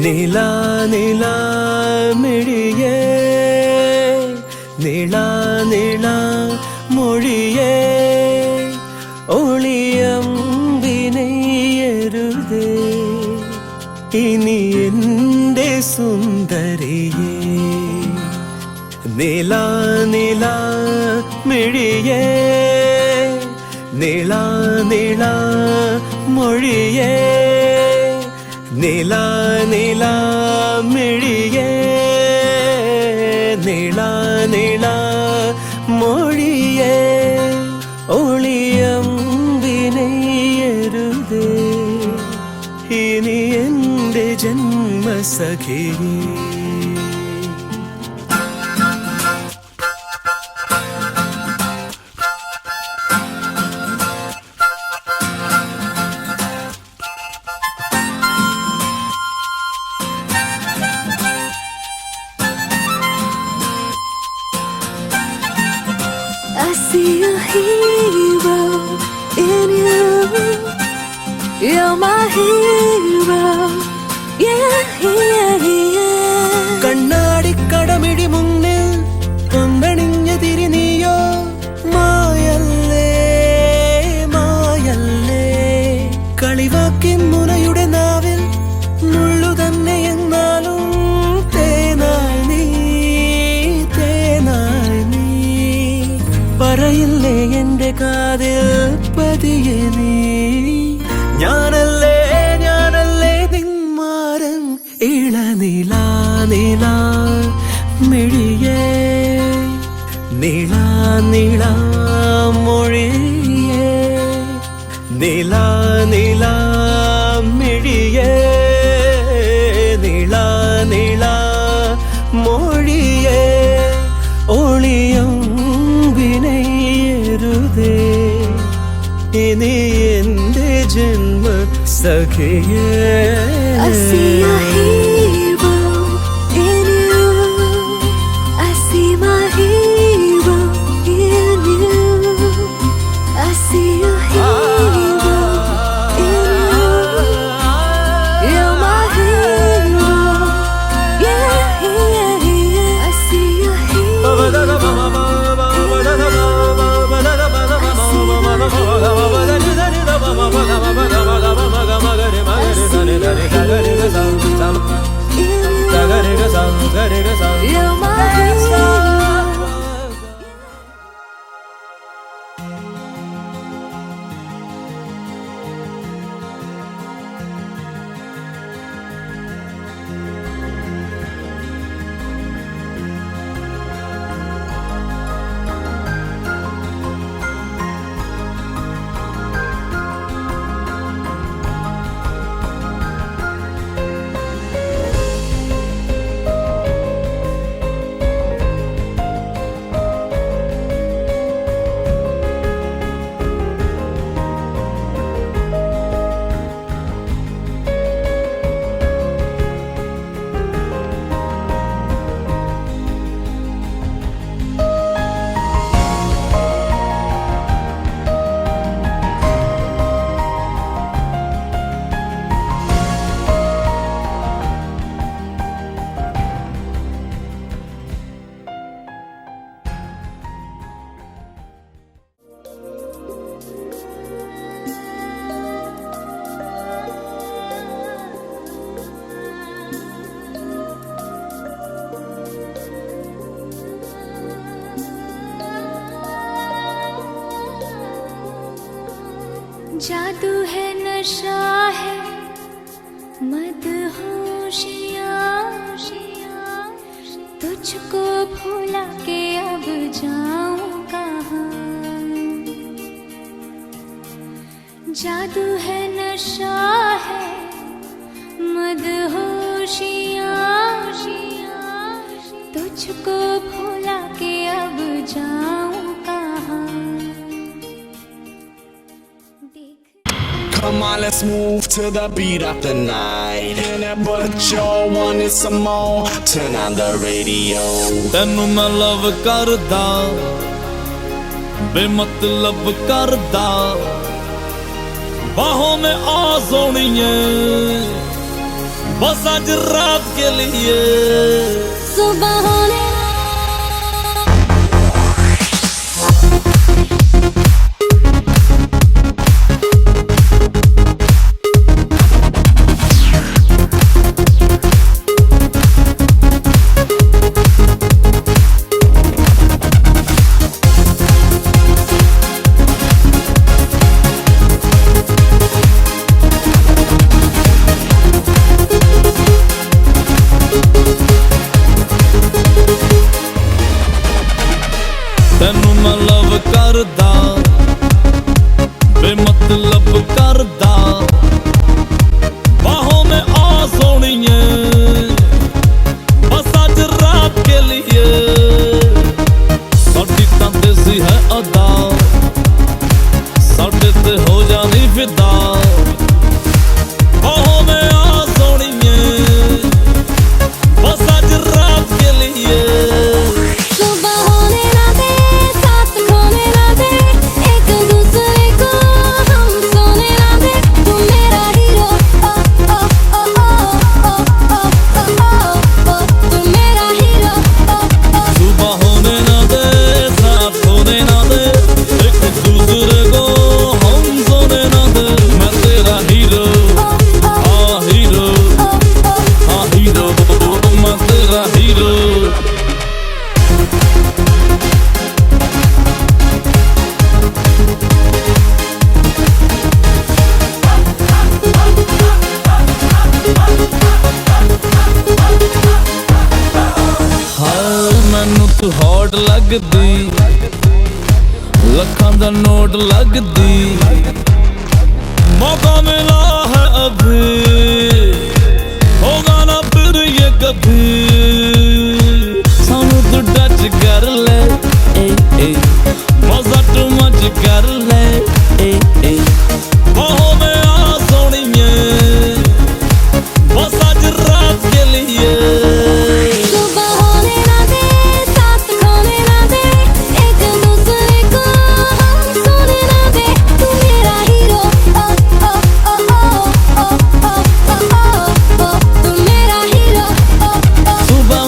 നീലാ നീലാ മിഴിയേ, നീളാ നീളാ മൊഴിയേ, ഒളിയമ്പിനെയരുതേ ഇനി എൻ്റെ സുന്ദരിയേ. നീലാ നീലാ മിഴിയേ, നീളാ നീളാ മൊഴിയേ, നീലാ നീലാ മിഴിയേ, നീളാ നീളാ മൊഴിയേ, ഒളിയമ്പിനെയരുതേ ഇനി എൻ്റെ ജന്മസഖിയേ. I see a hero in you. You're my hero. Yeah, yeah, yeah. കണ്ണാടിക്കടമിഴി മുന്നിൽ ഒന്നണിഞ്ഞ തിരിനീയോ, മായല്ലേ മായല്ലേ, കളിവാക്കിൻ മുനയുടെ നാവിൽ മുള്ളു തന്നെ എന്നാലും തേനായി നീ, തേനായി നീ. പറയില്ലേ എൻ്റെ കാതിൽ പതിയെ നീ, ഞാനല്ലേ ഞാനല്ലേ നിന്മാരൻ. ഇളനീലാ നീലാ മിഴിയേ, നീളാ നീളാ മൊഴിയേ, നീലാ നീലാ മിഴിയേ, നീളാ നീളാ മൊഴിയേ, ഒളിയമ്പിനെയരുതേ ഇനി എൻ്റെ ജന്മസഖിയേ. I see a hero in you. I see my hero in you. I see a hero in you. You're my hero. Yeah, yeah, yeah. I see a hero. I see a hero. You're my hero. जादू है नशा है मदहोशियाँ, तुझको भुला के अब जाऊं कहाँ। जादू है नशा है मदहोशियाँ, तुझको भुला के अब जाऊं कहाँ। देख Come on, let's move to the beat of the night. But you want it some more? Turn on the radio. ਤੈਨੂੰ ਮੈਂ ਲਵ ਕਰਦਾ ਬੇਮਤਲਬ ਕਰਦਾ बाहों में आ सोनिए बस आज रात के लिए सुबह होने ਤੈਨੂੰ ਮੈਂ ਲਵ ਕਰਦਾ ਬੇਮਤਲਬ ਕਰਦਾ ਬਾहों में आ सोनिए बस आज रात के लिए ਸਾਡੀ ਤਾਂ ਦੇਸੀ ਹੈ ਅਦਾ ਸਾਡੇ ਤੇ ਹੋ ਜਾਣੀ ਫਿਦਾ ਬਾहों में आ सोनिए बस आज रात के लिए सुबह होने ना दे साथ खोने ना दे एक दूसरे को हम सोने ना दे तू मेरा हीरो ओ ओ ओ ओ ओ ओ ओ तू मेरा हीरो ओ ओ सुबह होने ना दे साथ होने ना दे एक दूसरे को हम सोने ना दे मैं तेरा हीरो हाँ हीरो हाँ हीरो मैं तेरा हीरो ਹਾਏ ਮੈਨੂੰ ਤੂੰ ਹੌਟ ਲੱਗਦੀ ਲੱਖਾਂ ਦਾ ਨੋਟ ਲੱਗਦੀ ਮੌਕਾ ਮਿਲਾ ਹੈ ਅਭੀ ਹੋਗਾ ਨਾ ਫਿਰ ਇਹ ਕਭੀ ਸਾਨੂੰ ਤੂੰ ਟੱਚ ਕਰ ਲੈ ਏ ਏ ਮਜ਼ਾ ਤੂੰ ਮੱਚ ਕਰ ਲੈ ਏ ਏ ਬਾहों में आ सोनिए बस आज रात के लिए सुबह होने ना दे साथ खोने ना दे एक दूसरे को हम सोने ना दे तू मेरा हीरो ओ ओ ओ ओ ओ ओ ओ तू मेरा हीरो ओ ओ सुबह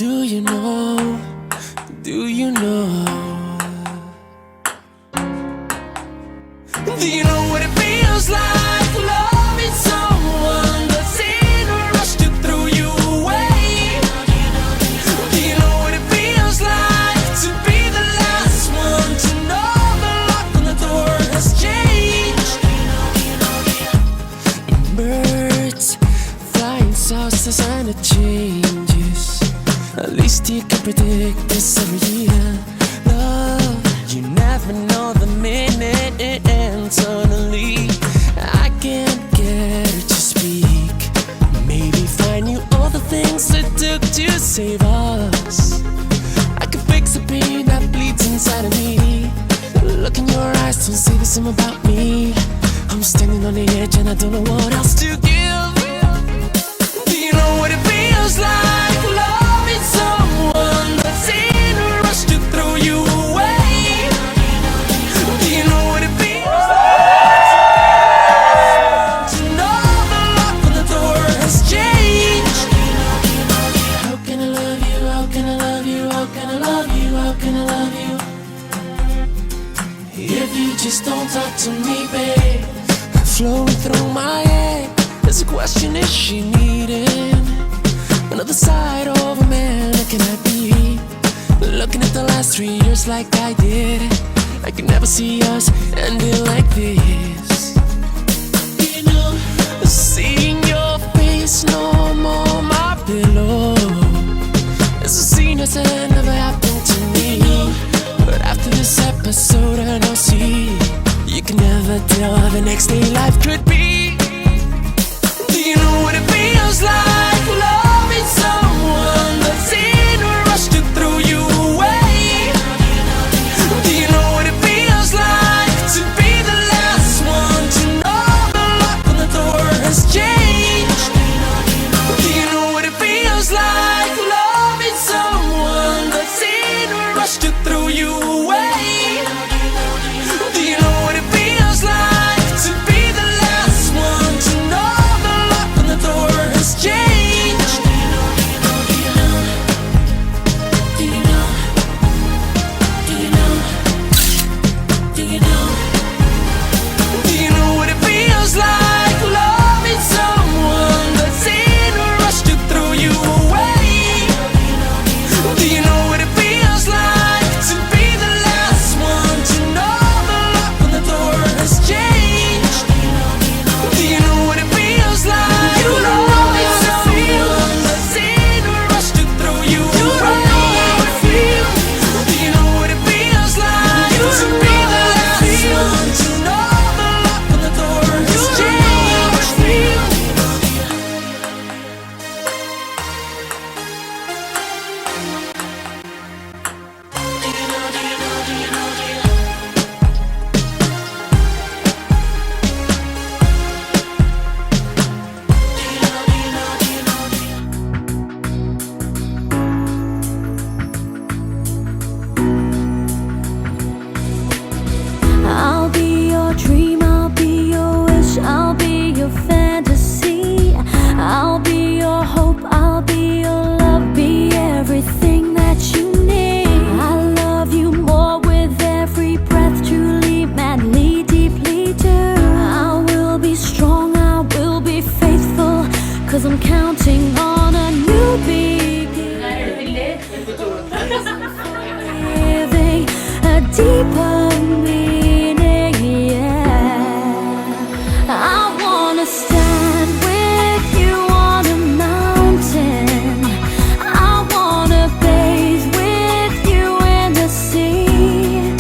Do you know? Do you know? Do you know what it feels like? Loving someone that's in a rush to throw you away. Do you know what it feels like to be the last one to know the lock on the door has changed? Birds flying south as and it changes. At least you can predict this every year. Love, you never know the minute it ends. Suddenly, I can't get her to speak. Maybe if I knew all the things it took to save us, I could fix the pain that bleeds inside of me. Look in your eyes, don't say the same about me. I'm standing on the edge and I don't know what else to give. Do you know what it feels like? Loving someone that's in a rush to throw you away. Do you know what it feels like to know the lock on the door has changed? How can I love you? How can I love you? How can I love you? How can I love you? If you just don't talk to me, babe. Flowing through my head, there's a question: is she needing another side of a man? How can I be looking at the last 3 years like I did? I can never see us ending like this. You know, seeing your face no more my pillow. It's a scene that never happened to me. But after this episode I know, see, you can never tell how the next day life could be. Do you know what it feels like? Loving someone that's in a rush to throw you away. Do you know what it feels like to be the last one to know the lock on the door has changed? Do you know what it feels like? Loving someone that's in a rush to throw you away. Do you know what it feels like to be the last one to know the lock on the door has changed? Do you know? Do you know? Do you know? Do you know? Do you know what it feels like? Loving someone that's in a rush to throw you away. Do you know what it feels like to be the last one to know the lock on the door has changed? Do you know what it feels like? You loving someone that's in a rush to throw you away. Do you know what it feels like to be the last one to know the lock on the door has changed? I'll be your dream, I'll be your wish, I'll be your fantasy. I'll be your hope, I'll be your love, be everything that you need. I love you more with every breath, truly, madly, deeply do. I will be strong, I will be faithful, 'cause I'm counting on a new beginning. Giving a deeper meaning, yeah. I wanna stand with you on a mountain. I wanna bathe with you in the sea.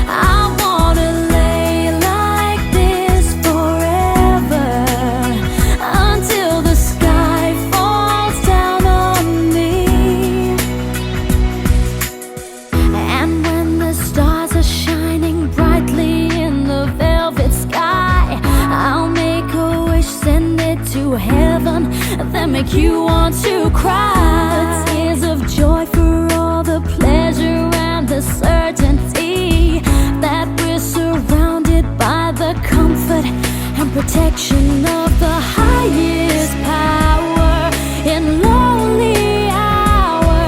I wanna lay like this forever, until the sky falls down on me. And when the stars are shining brightly in the velvet sky, I'll make a wish, send it to heaven, then make you want to cry. The tears of joy for all the pleasure and the certainty that we're surrounded by the comfort and protection of the highest power in lonely hours.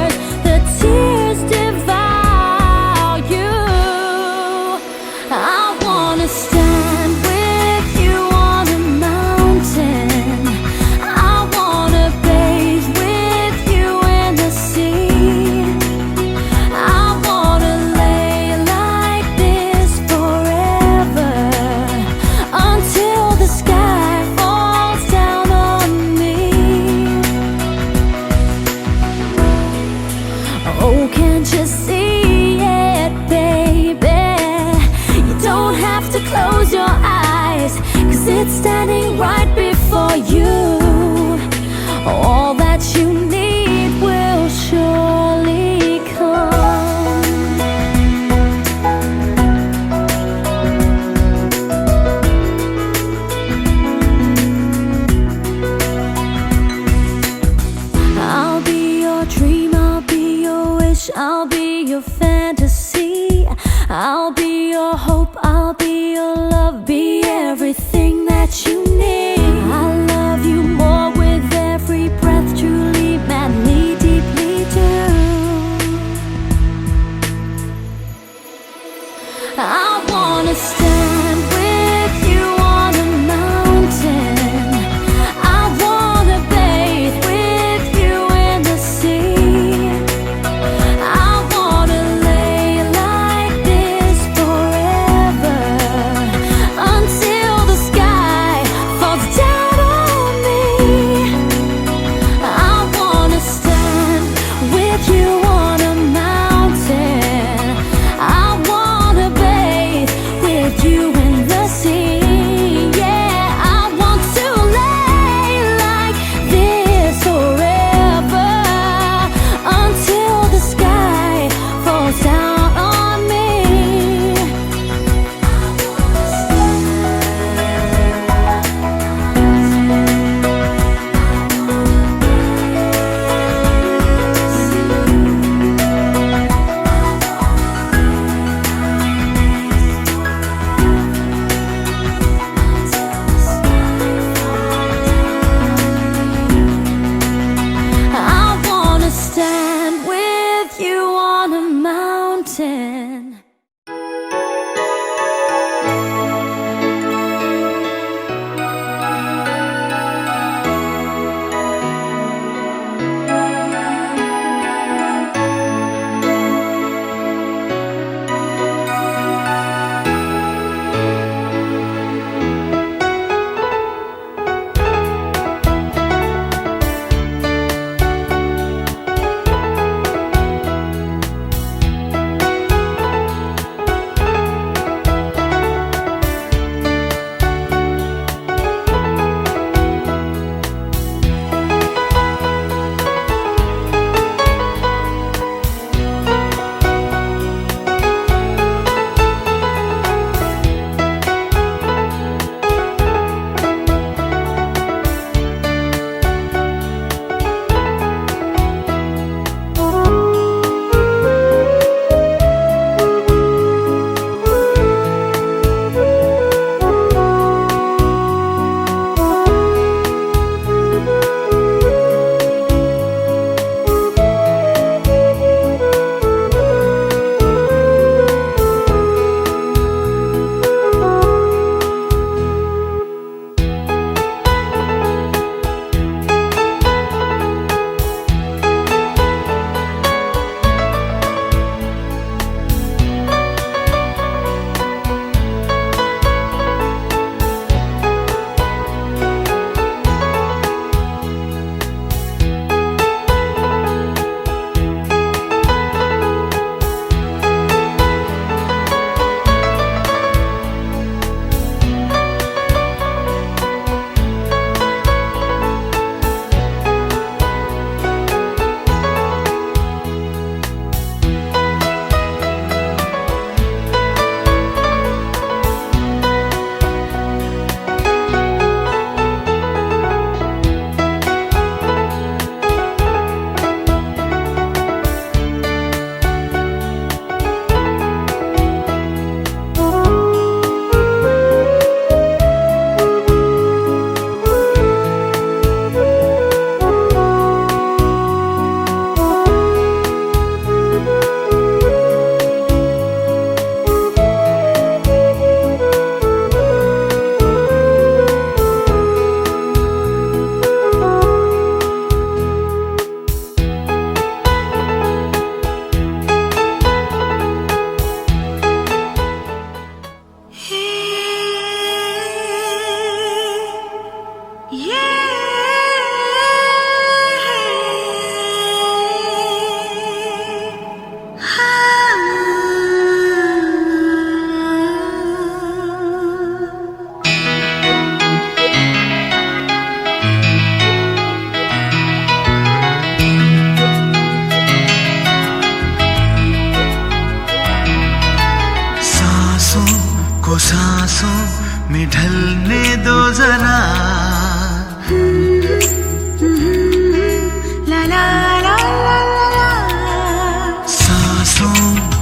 I wanna stand with you on a mountain. I wanna bathe with you in the sea. I wanna lay like this forever until the sky falls down on me. I wanna stand with you on a mountain. I wanna bathe with you in the sea. Yeah, I want to lay like this forever until the sky falls down on me. I wanna stand with you on a mountain. सांसों में ढलने दो जरा, La la la la la la. सांसों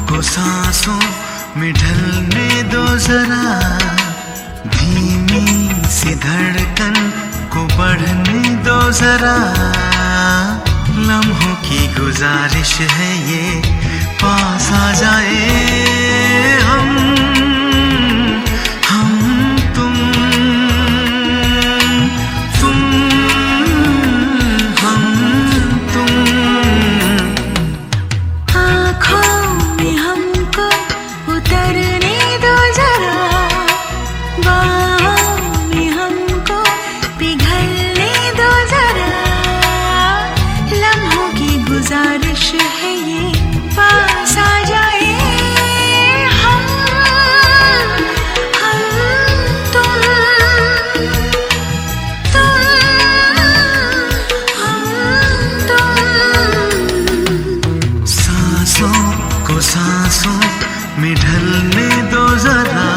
को सांसों में ढलने दो जरा, धीमी सी धड़कन को बढ़ने दो जरा, लम्हों की गुजारिश है ये पास आ जाए हम। उतरने दो जरा, बाहों में हमको पिघलने दो जरा। लम्हों की गुजारिश है ये, पास आ जाए हम तुम सांसों को सांसों में ढलने दो जरा।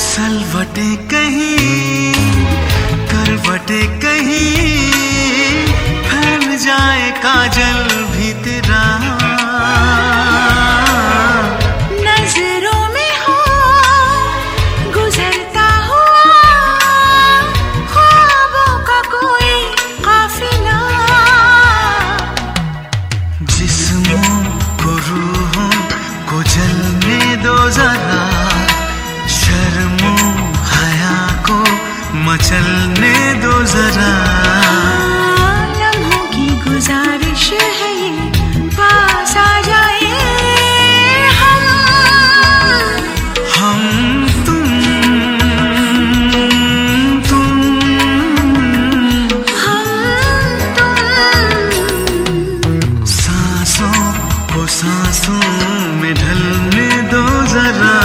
सलवटे कहीं करवटे कहीं, फैल जाए काजल भी तेरा। नजरों में हो गुजरता हुआ ख्वाबों का कोई काफिला। जिस्मों को रूहों को जलने दो जरा, शर्मो हया को मचलने दो जरा। लम्हों की गुजारिश है ये, पास आ जाए हम तुम सांसों को सांसों में ढलने दो जरा।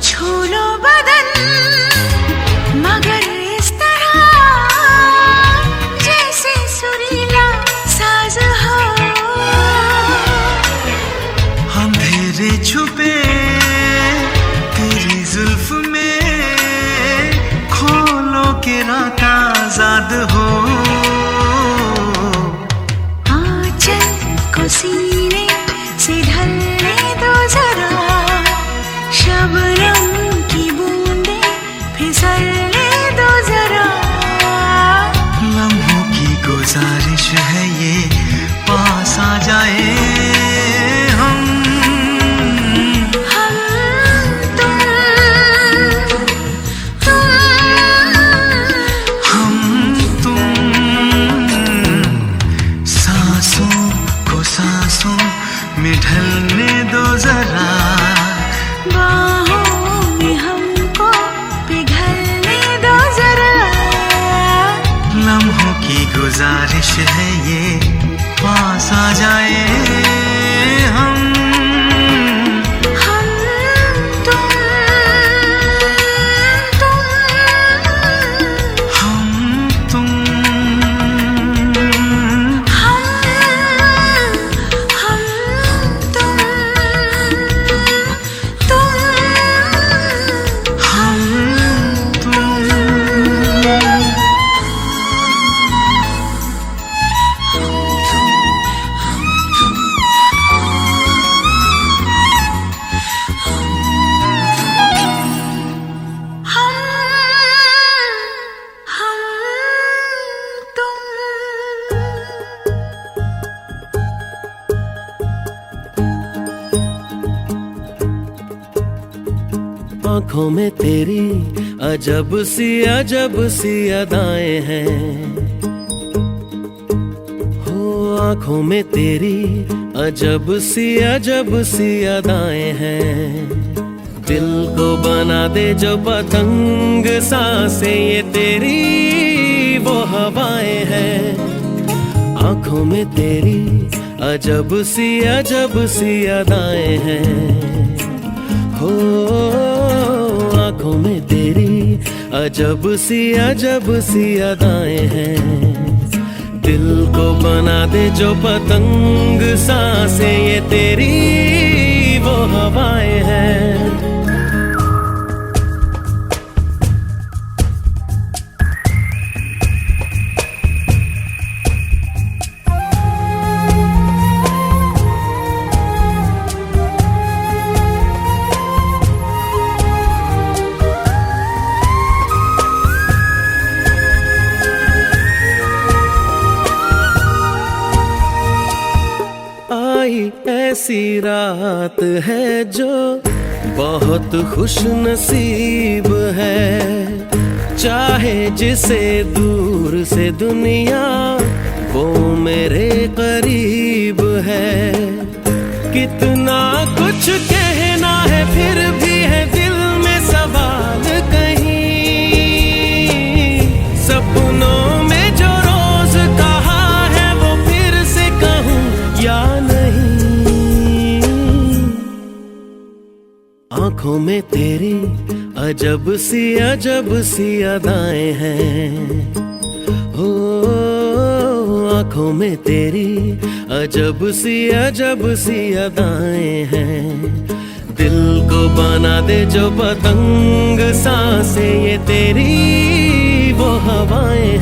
छू लो बदन मगर इस तरह जैसे सुरीला साज हो। अंधेरे छुपे तेरी जुल्फ में, खोलो के रात आजाद हो। आंचल को सीने से ढलने दो जरा, शबनम की बूंदें फिसलने दो जरा। लम्हों की गुजारिश है ये, पास आ जाए हम तुम सांसों को सांसों में ढलने दो जरा। बाहों में हमको पिघलने दो जरा। लम्हों की गुजारिश है ये, पास आ जाए हम तुम आंखों में तेरी अजब सी अदाएं हैं। हो आंखों में तेरी अजब सी अदाएं हैं। दिल को बना दे जो पतंग सांसें, ये तेरी वो हवाएं हैं। आंखों में तेरी अजब सी अदाएं हैं। हो आंखों में तेरी अजब सी अदाएं हैं। दिल को बना दे जो पतंग सांसें ये तेरी वो हवाएं हैं। ऐसी रात है जो बहुत खुश नसीब है, चाहे जिसे दूर से दुनिया वो मेरे करीब है। कितना कुछ कहना है फिर भी है दिल में सवाल कहीं, सपनों में जो रोज कहा है वो फिर से कहूँ या नहीं। आंखों में तेरी अजब सी अदाएं हैं, हो आंखों में तेरी अजब सी अदाएं हैं। दिल को बना दे जो पतंग सांसें ये तेरी वो हवाएं